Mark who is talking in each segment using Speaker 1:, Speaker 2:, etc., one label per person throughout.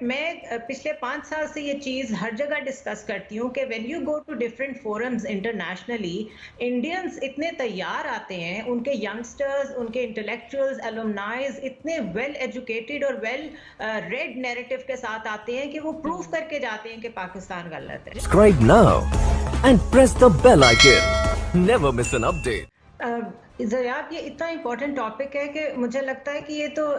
Speaker 1: میں پچھلے 5 سال سے یہ چیز ہر جگہ ڈسکس کرتی ہوں کہ when you go to different forums internationally, Indians اتنے تیار آتے ہیں، ان کے ینگسٹرز، ان کے انٹلیکچوئلز، الومنائز اتنے ویل ایجوکیٹڈ اور ویل ریڈ نیریٹو کے ساتھ آتے ہیں کہ وہ پروف کر کے جاتے ہیں کہ پاکستان غلط ہے۔
Speaker 2: Subscribe now and press the bell icon. Never miss an update.
Speaker 1: Zia, یہ اتنا امپورٹنٹ ٹاپک ہے کہ مجھے لگتا ہے کہ یہ تو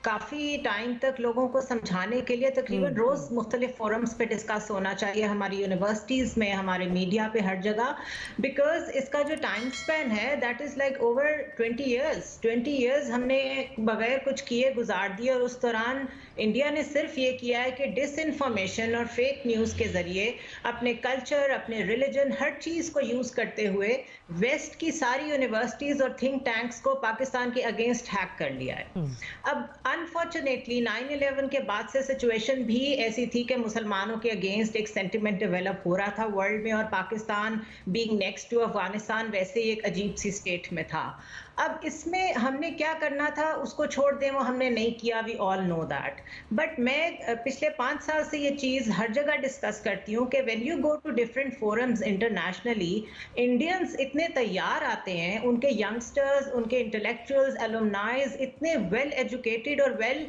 Speaker 1: کافی ٹائم تک لوگوں کو سمجھانے کے لیے تقریباً روز مختلف فورمز پہ ڈسکس ہونا چاہیے، ہماری یونیورسٹیز میں، ہمارے میڈیا پہ، ہر جگہ، بیکاز اس کا جو ٹائم سپین ہے that is like over 20 years ہم نے بغیر کچھ کیے گزار دیے، اور اس دوران انڈیا نے صرف یہ کیا ہے کہ ڈس انفارمیشن اور فیک نیوز کے ذریعے اپنے کلچر، اپنے ریلیجن، ہر چیز کو یوز کرتے ہوئے ویسٹ کی ساری یونیورسٹیز اور تھنک ٹینکس کو پاکستان کے اگینسٹ ہیک کر لیا ہے۔ اب انفارچونیٹلی 9/11 کے بعد سے سچویشن بھی ایسی تھی کہ مسلمانوں کے اگینسٹ ایک سینٹیمنٹ ڈیولپ ہو رہا تھا ورلڈ میں، اور Pakistan being next to Afghanistan ویسے ہی ایک عجیب سی اسٹیٹ میں تھا۔ اب اس میں ہم نے کیا کرنا تھا اس کو چھوڑ دیں، وہ ہم نے نہیں کیا، وی آل نو دیٹ، بٹ میں پچھلے 5 سال سے یہ چیز ہر جگہ ڈسکس کرتی ہوں کہ when you go to different forums internationally, Indians اتنے تیار آتے ہیں، ان کے ینگسٹرز، ان کے انٹلیکچوئلز، الومنائز اتنے ویل ایجوکیٹڈ اور ویل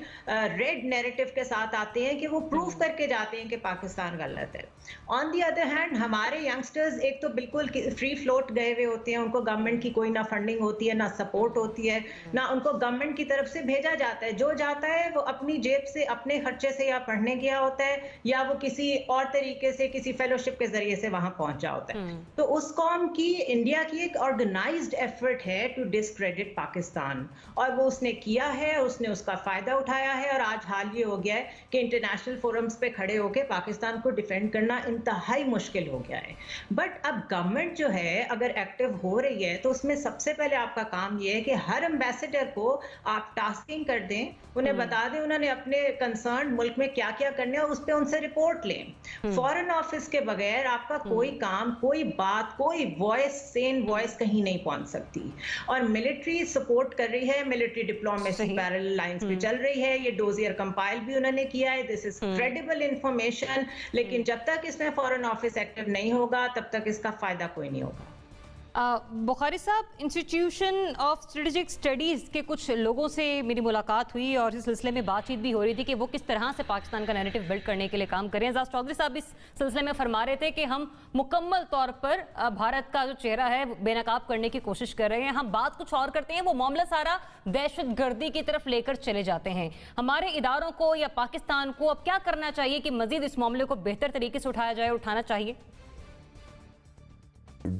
Speaker 1: ریڈ نیریٹو کے ساتھ آتے ہیں کہ وہ پروف کر کے جاتے ہیں کہ پاکستان غلط ہے۔ آن دی ادر ہینڈ ہمارے ینگسٹرز ایک تو بالکل فری فلوٹ گئے ہوئے ہوتے ہیں، ان کو گورنمنٹ کی کوئی نہ فنڈنگ ہوتی ہے، نہ سپورٹ ہوتی ہے، نہ ان کو گورنمنٹ کی طرف سے بھیجا جاتا ہے، جو جاتا ہے وہ اپنی جیب سے، اپنے خرچے سے یا پڑھنے گیا ہوتا ہے، یا وہ کسی اور طریقے سے کسی فیلوشپ کے ذریعے سے وہاں پہنچا ہوتا ہے۔ تو اس قوم کی، انڈیا کی ایک آرگنائزڈ ایفرٹ ہے ٹو ڈسکریڈٹ پاکستان، اور وہ اس نے کیا ہے، اس نے اس کا فائدہ اٹھایا ہے، اور آج حال یہ ہو گیا ہے کہ انٹرنیشنل فورمز پہ کھڑے ہو کے پاکستان کو ڈیفینڈ کرنا انتہائی مشکل ہو گیا ہے۔ بٹ اب گورنمنٹ جو ہے اگر ایکٹیو ہو رہی ہے تو اس میں سب سے پہلے آپ کا کام یہ ہے کہ ہر ایمبیسڈر کو آپ ٹاسکنگ کر دیں، انہیں بتا دیں انہوں نے اپنے کنسرن ملک میں کیا کیا کرنے ہے، اس پہ ان سے رپورٹ لیں۔ فارن آفس کے بغیر آپ کا کوئی کام، کوئی بات، کوئی وائس، سین وائس کہیں نہیں پہنچ سکتی۔ اور ملٹری سپورٹ کر رہی ہے، ملٹری ڈپلومیسی پیرل لائنز پہ چل رہی ہے، یہ ڈوزیئر کمپائل بھی انہوں نے کیا ہے، دس از کریڈیبل انفارمیشن، لیکن جب تک اس میں فارن آفس ایکٹیو نہیں ہوگا تب تک اس کا فائدہ کوئی نہیں ہوگا۔
Speaker 3: بخاری صاحب، انسٹیٹیوشن آف اسٹریٹجک اسٹڈیز کے کچھ لوگوں سے میری ملاقات ہوئی اور اس سلسلے میں بات چیت بھی ہو رہی تھی کہ وہ کس طرح سے پاکستان کا نیریٹو بلڈ کرنے کے لیے کام کریں۔ اعزاز چودھری صاحب اس سلسلے میں فرما رہے تھے کہ ہم مکمل طور پر بھارت کا جو چہرہ ہے بے نقاب کرنے کی کوشش کر رہے ہیں، ہم بات کچھ اور کرتے ہیں، وہ معاملہ سارا دہشت گردی کی طرف لے کر چلے جاتے ہیں۔ ہمارے اداروں کو یا پاکستان کو اب کیا کرنا چاہیے کہ مزید اس معاملے کو بہتر طریقے سے اٹھایا جائے، اٹھانا چاہیے؟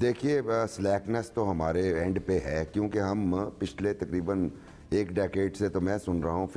Speaker 4: دیکھیے، سلیکنس تو ہمارے اینڈ پہ ہے، کیونکہ ہم پچھلے تقریباً 1 ڈیکیڈ سے تو میں سن رہا ہوں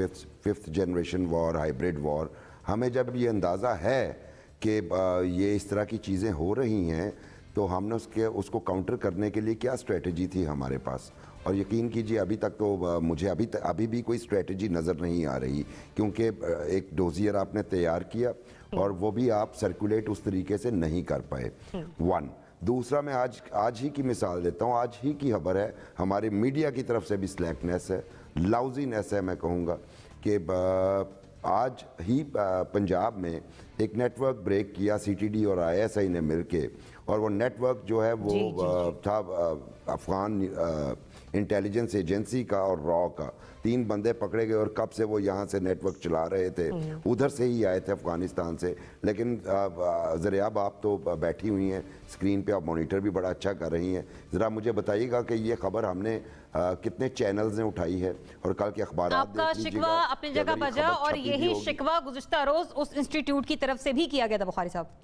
Speaker 4: ففتھ جنریشن وار، ہائیبریڈ وار۔ ہمیں جب یہ اندازہ ہے کہ یہ اس طرح کی چیزیں ہو رہی ہیں تو ہم نے اس کو کاؤنٹر کرنے کے لیے کیا اسٹریٹجی تھی ہمارے پاس، اور یقین کیجیے ابھی تک تو مجھے ابھی بھی کوئی اسٹریٹجی نظر نہیں آ رہی، کیونکہ ایک ڈوزیئر آپ نے تیار کیا اور وہ بھی آپ سرکولیٹ اس طریقے سے نہیں کر پائے، 1۔ دوسرا، میں آج ہی کی مثال دیتا ہوں، آج ہی کی خبر ہے، ہمارے میڈیا کی طرف سے بھی سلیکنیس ہے، لاؤزینیس ہے، میں کہوں گا کہ آج ہی پنجاب میں ایک نیٹ ورک بریک کیا سی ٹی ڈی اور آئی ایس آئی نے مل کے، اور وہ نیٹ ورک جو ہے وہ تھا افغان انٹیلیجنس ایجنسی کا اور را کا، 3 بندے پکڑے گئے، اور کب سے وہ یہاں سے نیٹ ورک چلا رہے تھے، ادھر سے ہی آئے تھے افغانستان سے۔ لیکن ذریعہ آپ تو بیٹھی ہوئی ہیں اسکرین پہ، آپ مانیٹر بھی بڑا اچھا کر رہی ہیں، ذرا مجھے بتائیے گا کہ یہ خبر ہم نے کتنے چینلز نے اٹھائی ہے، اور کل کے اخبارات
Speaker 3: آپ کا شکوہ اپنی جگہ بجا، اور یہی شکوہ گزشتہ روز اس انسٹیٹیوٹ کی طرف سے بھی کیا گیا تھا بخاری صاحب۔